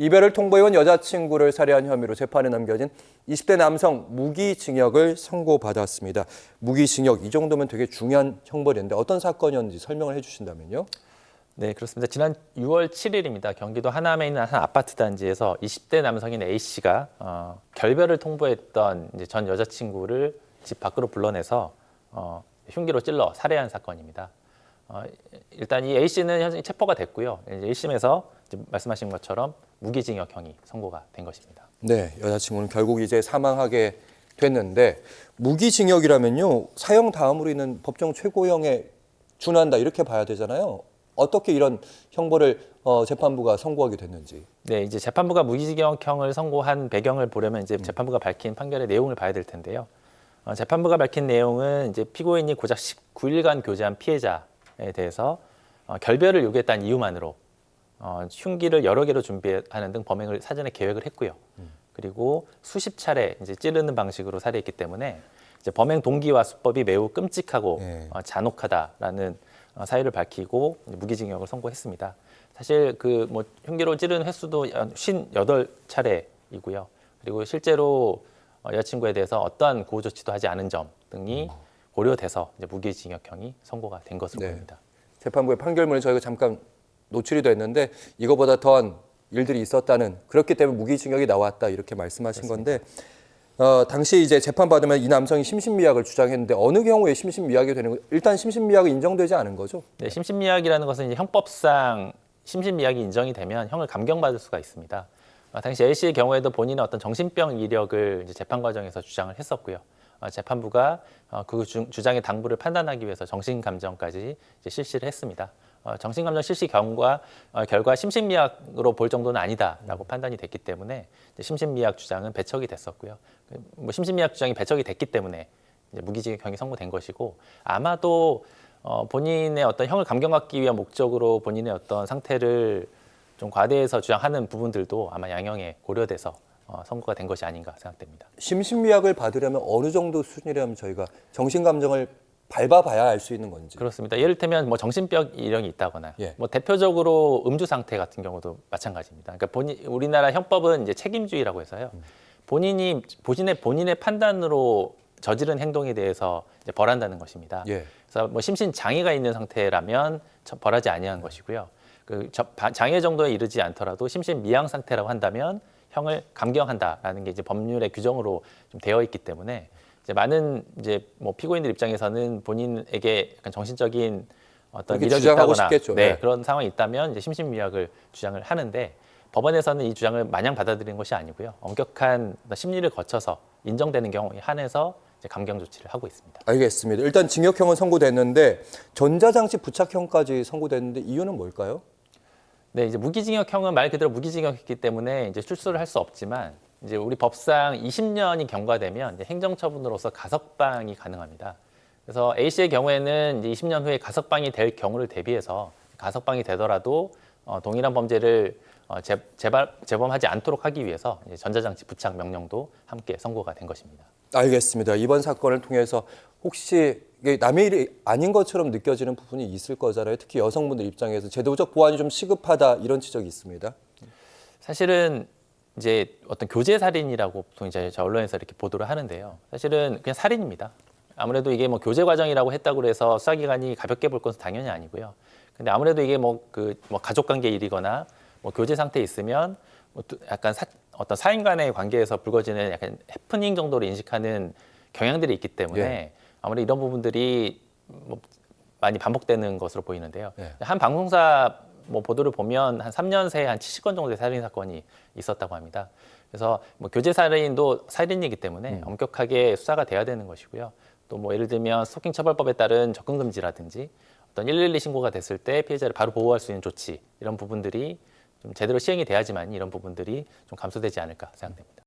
이별을 통보해온 여자친구를 살해한 혐의로 재판에 넘겨진 20대 남성 무기징역을 선고받았습니다. 무기징역, 이 정도면 되게 중요한 형벌인데 어떤 사건이었는지 설명을 해주신다면요? 네, 그렇습니다. 지난 6월 7일입니다. 경기도 하남에 있는 한 아파트 단지에서 20대 남성인 A씨가 결별을 통보했던 이제 전 여자친구를 집 밖으로 불러내서 흉기로 찔러 살해한 사건입니다. 일단 이 A씨는 현재 체포가 됐고요. 이제 1심에서 말씀하신 것처럼 무기징역형이 선고가 된 것입니다. 네, 여자친구는 결국 이제 사망하게 됐는데 무기징역이라면요, 사형 다음으로 있는 법정 최고형에 준한다 이렇게 봐야 되잖아요. 어떻게 이런 형벌을 재판부가 선고하게 됐는지. 네, 이제 재판부가 무기징역형을 선고한 배경을 보려면 이제 재판부가 밝힌 판결의 내용을 봐야 될 텐데요. 재판부가 밝힌 내용은 이제 피고인이 고작 19일간 교제한 피해자에 대해서 결별을 요구했다는 이유만으로 흉기를 여러 개로 준비하는 등 범행을 사전에 계획을 했고요. 그리고 수십 차례 이제 찌르는 방식으로 살해했기 때문에 이제 범행 동기와 수법이 매우 끔찍하고 잔혹하다라는 사유를 밝히고 무기징역을 선고했습니다. 사실 그 뭐 흉기로 찌르는 횟수도 58차례이고요. 그리고 실제로 여자친구에 대해서 어떠한 보호 조치도 하지 않은 점 등이 고려돼서 이제 무기징역형이 선고가 된 것으로 보입니다. 재판부의 판결문에 저희가 잠깐 노출이 됐는데 이거보다 더한 일들이 있었다는, 그렇기 때문에 무기징역이 나왔다 이렇게 말씀하신 그렇습니다. 건데 당시 이제 재판받으면 이 남성이 심신미약을 주장했는데 어느 경우에 심신미약이 되는 거예요? 일단 심신미약이 인정되지 않은 거죠? 네, 심신미약이라는 것은 이제 형법상 심신미약이 인정이 되면 형을 감경받을 수가 있습니다. 당시 A씨의 경우에도 본인의 어떤 정신병 이력을 이제 재판 과정에서 주장을 했었고요. 재판부가 그 주장의 당부를 판단하기 위해서 정신감정까지 이제 실시를 했습니다. 정신감정 실시 결과 심신미약으로 볼 정도는 아니다라고 판단이 됐기 때문에 이제 심신미약 주장은 배척이 됐었고요. 뭐 심신미약 주장이 배척이 됐기 때문에 이제 무기징역형이 선고된 것이고, 아마도 본인의 어떤 형을 감경받기 위한 목적으로 본인의 어떤 상태를 좀 과대해서 주장하는 부분들도 아마 양형에 고려돼서 선고가 된 것이 아닌가 생각됩니다. 심신미약을 받으려면 어느 정도 수준이라면 저희가 정신감정을 밟아봐야 알 수 있는 건지. 그렇습니다. 예를들면 뭐 정신병 이령이 있다거나, 예. 뭐 대표적으로 음주 상태 같은 경우도 마찬가지입니다. 그러니까 우리나라 형법은 이제 책임주의라고 해서요. 본인의 판단으로 저지른 행동에 대해서 이제 벌한다는 것입니다. 예. 그래서 뭐 심신 장애가 있는 상태라면 벌하지 아니하는 것이고요. 그 장애 정도에 이르지 않더라도 심신 미양 상태라고 한다면 형을 감경한다라는 게 이제 법률의 규정으로 좀 되어 있기 때문에 이제 많은 이제 뭐 피고인들 입장에서는 본인에게 약간 정신적인 어떤 이력이 주장하고 있다거나 싶겠죠. 네, 네. 그런 상황이 있다면 이제 심신미약을 주장을 하는데, 법원에서는 이 주장을 마냥 받아들이는 것이 아니고요. 엄격한 심리를 거쳐서 인정되는 경우에 한해서 이제 감경 조치를 하고 있습니다. 알겠습니다. 일단 징역형은 선고됐는데 전자장치 부착형까지 선고됐는데 이유는 뭘까요? 네, 이제 무기징역형은 말 그대로 무기징역이기 때문에 이제 출소를 할 수 없지만, 이제 우리 법상 20년이 경과되면 이제 행정처분으로서 가석방이 가능합니다. 그래서 A 씨의 경우에는 이제 20년 후에 가석방이 될 경우를 대비해서 가석방이 되더라도 동일한 범죄를 재범하지 않도록 하기 위해서 이제 전자장치 부착 명령도 함께 선고가 된 것입니다. 알겠습니다. 이번 사건을 통해서 혹시 이게 남의 일이 아닌 것처럼 느껴지는 부분이 있을 거잖아요. 특히 여성분들 입장에서 제도적 보완이 좀 시급하다 이런 지적이 있습니다. 사실은 이제 어떤 교제 살인이라고 보통 이제 언론에서 이렇게 보도를 하는데요. 사실은 그냥 살인입니다. 아무래도 이게 뭐 교제 과정이라고 했다고 해서 수사기관이 가볍게 볼 것은 당연히 아니고요. 근데 아무래도 이게 뭐 가족관계 일이거나 뭐 교제 상태에 있으면 뭐 약간 어떤 사인 간의 관계에서 불거지는 약간 해프닝 정도로 인식하는 경향들이 있기 때문에 예. 아무래도 이런 부분들이 뭐 많이 반복되는 것으로 보이는데요. 예. 한 방송사 뭐 보도를 보면 한 3년 새에 한 70건 정도의 살인 사건이 있었다고 합니다. 그래서 뭐 교제 살인도 살인이기 때문에 엄격하게 수사가 돼야 되는 것이고요. 또 뭐 예를 들면 스토킹 처벌법에 따른 접근 금지라든지 어떤 112 신고가 됐을 때 피해자를 바로 보호할 수 있는 조치, 이런 부분들이 좀 제대로 시행이 돼야지만 이런 부분들이 좀 감소되지 않을까 생각됩니다.